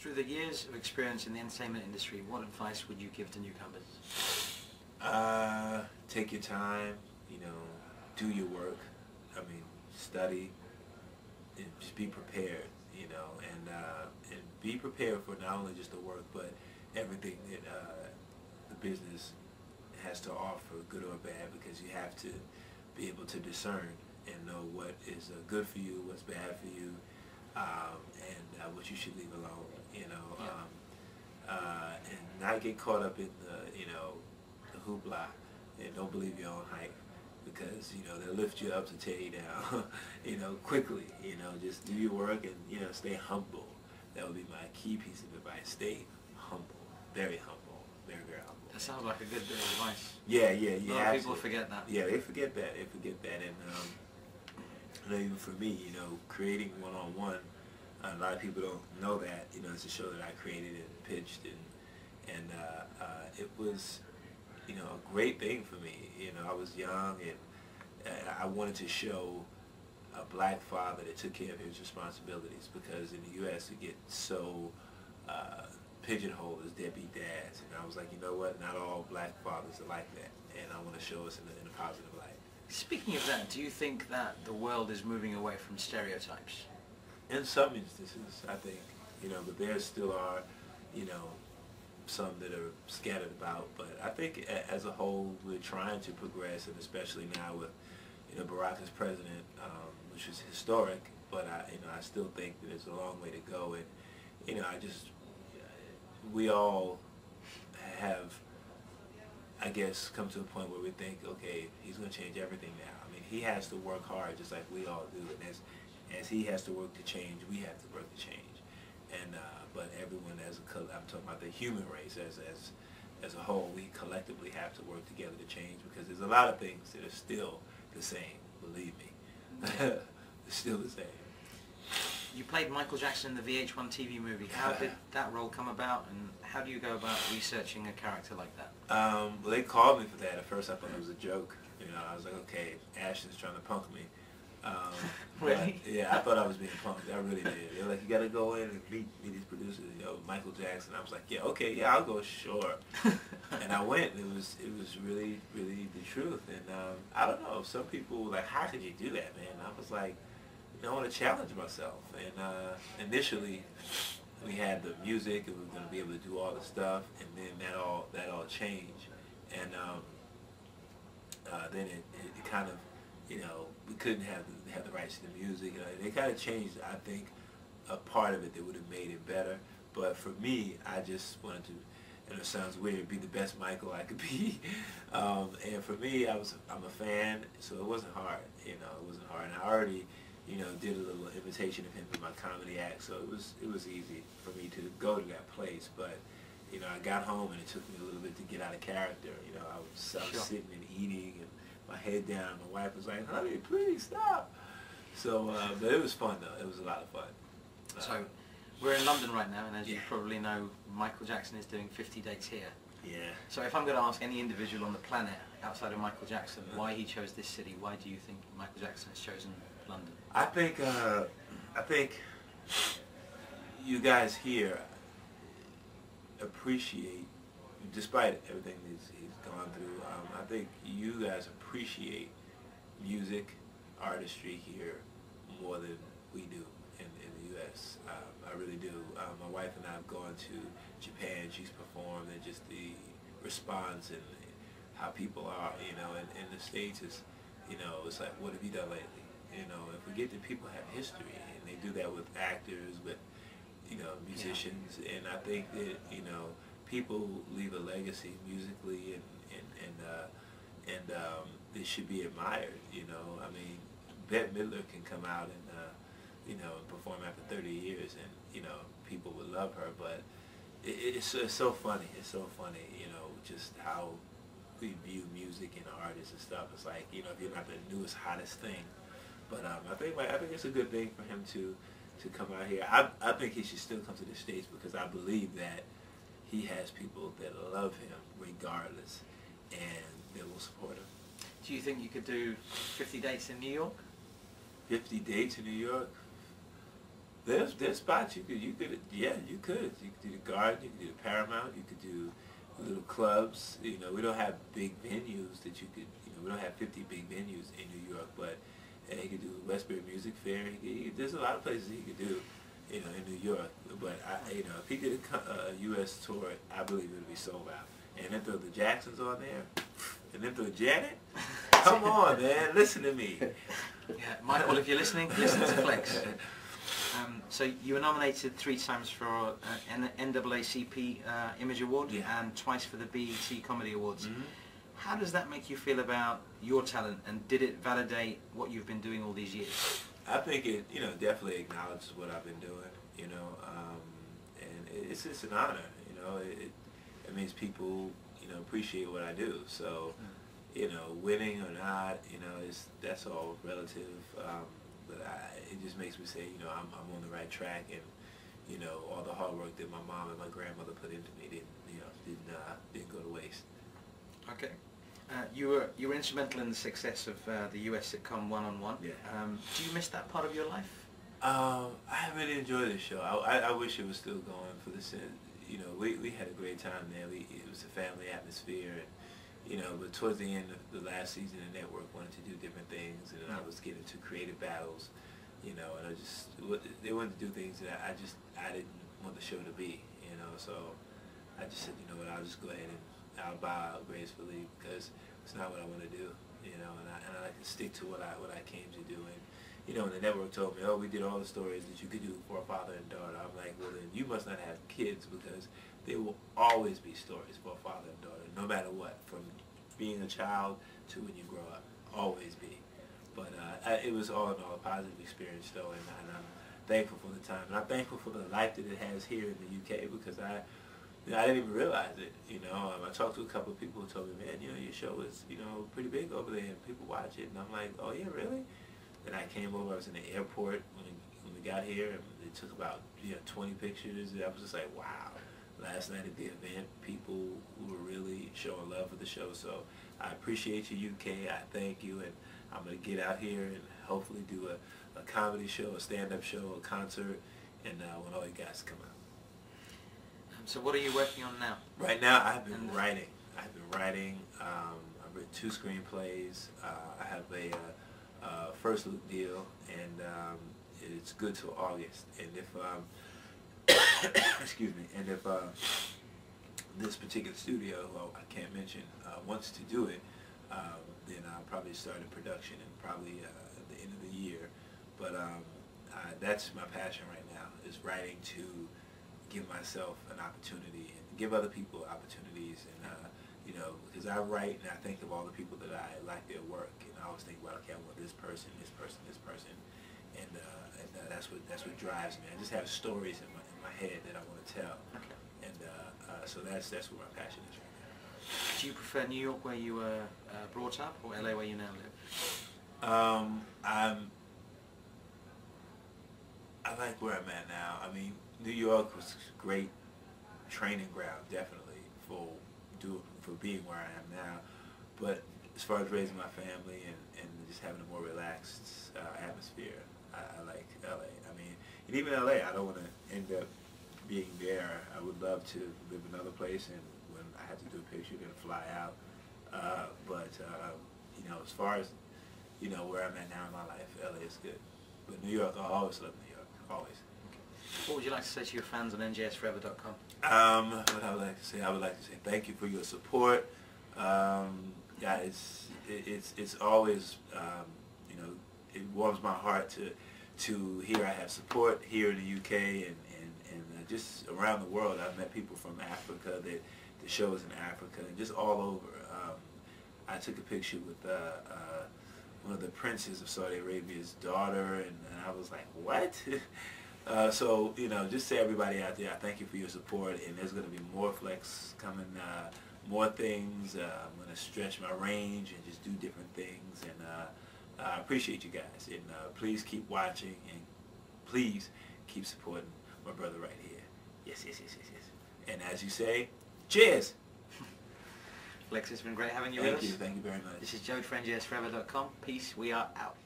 Through the years of experience in the entertainment industry, what advice would you give to newcomers? Take your time, you know, do your work. I mean, study, and just be prepared, you know, and be prepared for not only just the work, but everything that the business has to offer, good or bad, because you have to be able to discern and know what is good for you, what's bad for you, and what you should leave alone, you know, and not get caught up in the, you know, the hoopla, and don't believe your own hype, because, you know, they'll lift you up to tear you down, you know, quickly, you know, just do your work and, you know, stay humble. That would be my key piece of advice. Stay humble, very humble, very, very humble. That sounds like a good bit of advice. Yeah, yeah, yeah. A lot of people forget that. Yeah, they forget that. They forget that, and you know, even for me, you know, creating one-on-one, a lot of people don't know that. You know, it's a show that I created and pitched, and it was, you know, a great thing for me. You know, I was young, and I wanted to show a black father that took care of his responsibilities, because in the U.S. it gets so pigeonholed as deadbeat dads, and I was like, you know what, not all black fathers are like that, and I want to show us in a positive light. Speaking of that, do you think that the world is moving away from stereotypes? In some instances, I think, you know, but there still are, you know, some that are scattered about, but I think as a whole we're trying to progress, and especially now with, you know, Barack as president, which is historic, but I still think that there's a long way to go, and, you know, we all have, I guess, come to a point where we think, okay, he's going to change everything now. I mean, he has to work hard just like we all do, and as he has to work to change, we have to work to change. And but everyone I'm talking about the human race as a whole, we collectively have to work together to change, because there's a lot of things that are still the same, believe me. They're still the same. You played Michael Jackson in the VH1 TV movie. How did that role come about, and how do you go about researching a character like that? Well, they called me for that. At first I thought it was a joke. You know, I was like, okay, Ashton's trying to punk me. Really? Yeah, I thought I was being punked. I really did. They were like, you got to go in and meet these producers, you know, Michael Jackson. I was like, yeah, okay, yeah, I'll go, sure. And I went, and it was really, really the truth. And I don't know, some people were like, how could you do that, man? And I was like, you know, I want to challenge myself. And initially, we had the music, and we were going to be able to do all the stuff, and then that all changed. And then it kind of, you know, we couldn't have the rights to the music. It kind of changed, I think, a part of it that would have made it better. But for me, I just wanted to, and it sounds weird, be the best Michael I could be. And for me, I'm a fan, so it wasn't hard. You know, it wasn't hard. And I already, you know, did a little imitation of him in my comedy act, so it was easy for me to go to that place. But, you know, I got home, and it took me a little bit to get out of character. You know, I was Sure. sitting and eating, and my head down. My wife was like, honey, please stop. So, but it was fun, though. It was a lot of fun. So, we're in London right now, and as Yeah. you probably know, Michael Jackson is doing 50 dates here. Yeah. So if I'm going to ask any individual on the planet outside of Michael Jackson why he chose this city, why do you think Michael Jackson has chosen London? I think you guys here appreciate, despite everything he's gone through, I think you guys appreciate music, artistry here more than we do in the U.S. I really do. My wife and I have gone to Japan. She's performed, and just the response and how people are, you know, and in the States is, you know, it's like, what have you done lately? You know, and forget that people have history, and they do that with actors, with, you know, musicians, yeah. And I think that, you know, people leave a legacy musically, and they should be admired. You know, I mean, Bette Midler can come out and you know, and perform after 30 years, and you know, people would love her. But it's so funny. It's so funny. You know, just how we view music and artists and stuff. It's like, you know, if you're not the newest, hottest thing. But I think it's a good thing for him to come out here. I think he should still come to the States, because I believe that he has people that love him regardless, and that will support him. Do you think you could do 50 dates in New York? 50 dates in New York? There's spots you could you could do the Garden, you could do the Paramount, you could do little clubs. You know, we don't have big venues that you could, you know, we don't have 50 big venues in New York, but he could do Westbury Music Fair. There's a lot of places he could do, you know, in New York. But you know, if he did a U.S. tour, I believe it would be sold out. And then throw the Jacksons on there, and then throw Janet. Come on, man, listen to me. Yeah, Michael, if you're listening, listen to Flex. So you were nominated 3 times for an NAACP Image Award, yeah, and twice for the BET Comedy Awards. Mm-hmm. How does that make you feel about your talent, and did it validate what you've been doing all these years? I think it, you know, definitely acknowledges what I've been doing, you know, and it's an honor, you know. It means people, you know, appreciate what I do. So, you know, winning or not, you know, that's all relative. But it just makes me say, you know, I'm on the right track, and you know, all the hard work that my mom and my grandmother put into me didn't go to waste. Okay. You were instrumental in the success of the US sitcom One on One. Yeah. Do you miss that part of your life? I really enjoyed this show. I wish it was still going for the, you know, we had a great time there. It was a family atmosphere, and you know, but towards the end of the last season, the network wanted to do different things, and I was getting into creative battles, you know, and they wanted to do things that I didn't want the show to be, you know, so I just said, you know what, I'll just go ahead and I'll bow out gracefully, because it's not what I want to do, you know, and I like to stick to what I came to do. And you know, when the network told me, oh, we did all the stories that you could do for a father and daughter, I'm like, well, then you must not have kids, because there will always be stories for a father and daughter, no matter what, from being a child to when you grow up, always be. But it was all in all a positive experience, though, and I'm thankful for the time, and I'm thankful for the life that it has here in the UK, because I didn't even realize it, you know. I talked to a couple of people who told me, man, you know, your show is, you know, pretty big over there, and people watch it, and I'm like, oh yeah, really? Then I came over, I was in the airport when we got here, and they took about 20 pictures, and I was just like, wow. Last night at the event, people were really showing love for the show, so I appreciate you, UK. I thank you, and I'm going to get out here and hopefully do a comedy show, a stand-up show, a concert, and when all you guys come out. So what are you working on now? Right now, I've been writing. I've written 2 screenplays. I have a first look deal, and it's good till August. And if excuse me, and if this particular studio, who I can't mention, wants to do it, then I'll probably start a production and probably at the end of the year. But that's my passion right now, is writing to give myself an opportunity and give other people opportunities. And you know, because I write and I think of all the people that I like their work, and I always think about, okay, I want this person, this person, this person, and that's what drives me. I just have stories in my head that I want to tell, okay. And so that's where my passion is right now. Do you prefer New York, where you were brought up, or LA, where you now live? I like where I'm at now. I mean, New York was a great training ground, definitely, for being where I am now. But as far as raising my family and just having a more relaxed atmosphere, I like LA. I mean, and even LA, I don't want to end up being there. I would love to live another place, and when I have to do a picture, then fly out. But you know, as far as, you know, where I'm at now in my life, LA is good. But New York, I always love New York, always. What would you like to say to your fans on njsforever.com? What I would like to say, thank you for your support. Yeah, it's always, you know, it warms my heart to hear I have support here in the UK and just around the world. I've met people from Africa that the show is in Africa and just all over. I took a picture with one of the princes of Saudi Arabia's daughter, and I was like, what? So, you know, just to everybody out there, I thank you for your support, and there's going to be more Flex coming, more things. I'm going to stretch my range and just do different things, and I appreciate you guys, and please keep watching, and please keep supporting my brother right here. Yes, yes, yes, yes, yes. And as you say, cheers! Flex, it's been great having you with us. Thank you very much. This is JOe for njsforever.com. Peace, we are out.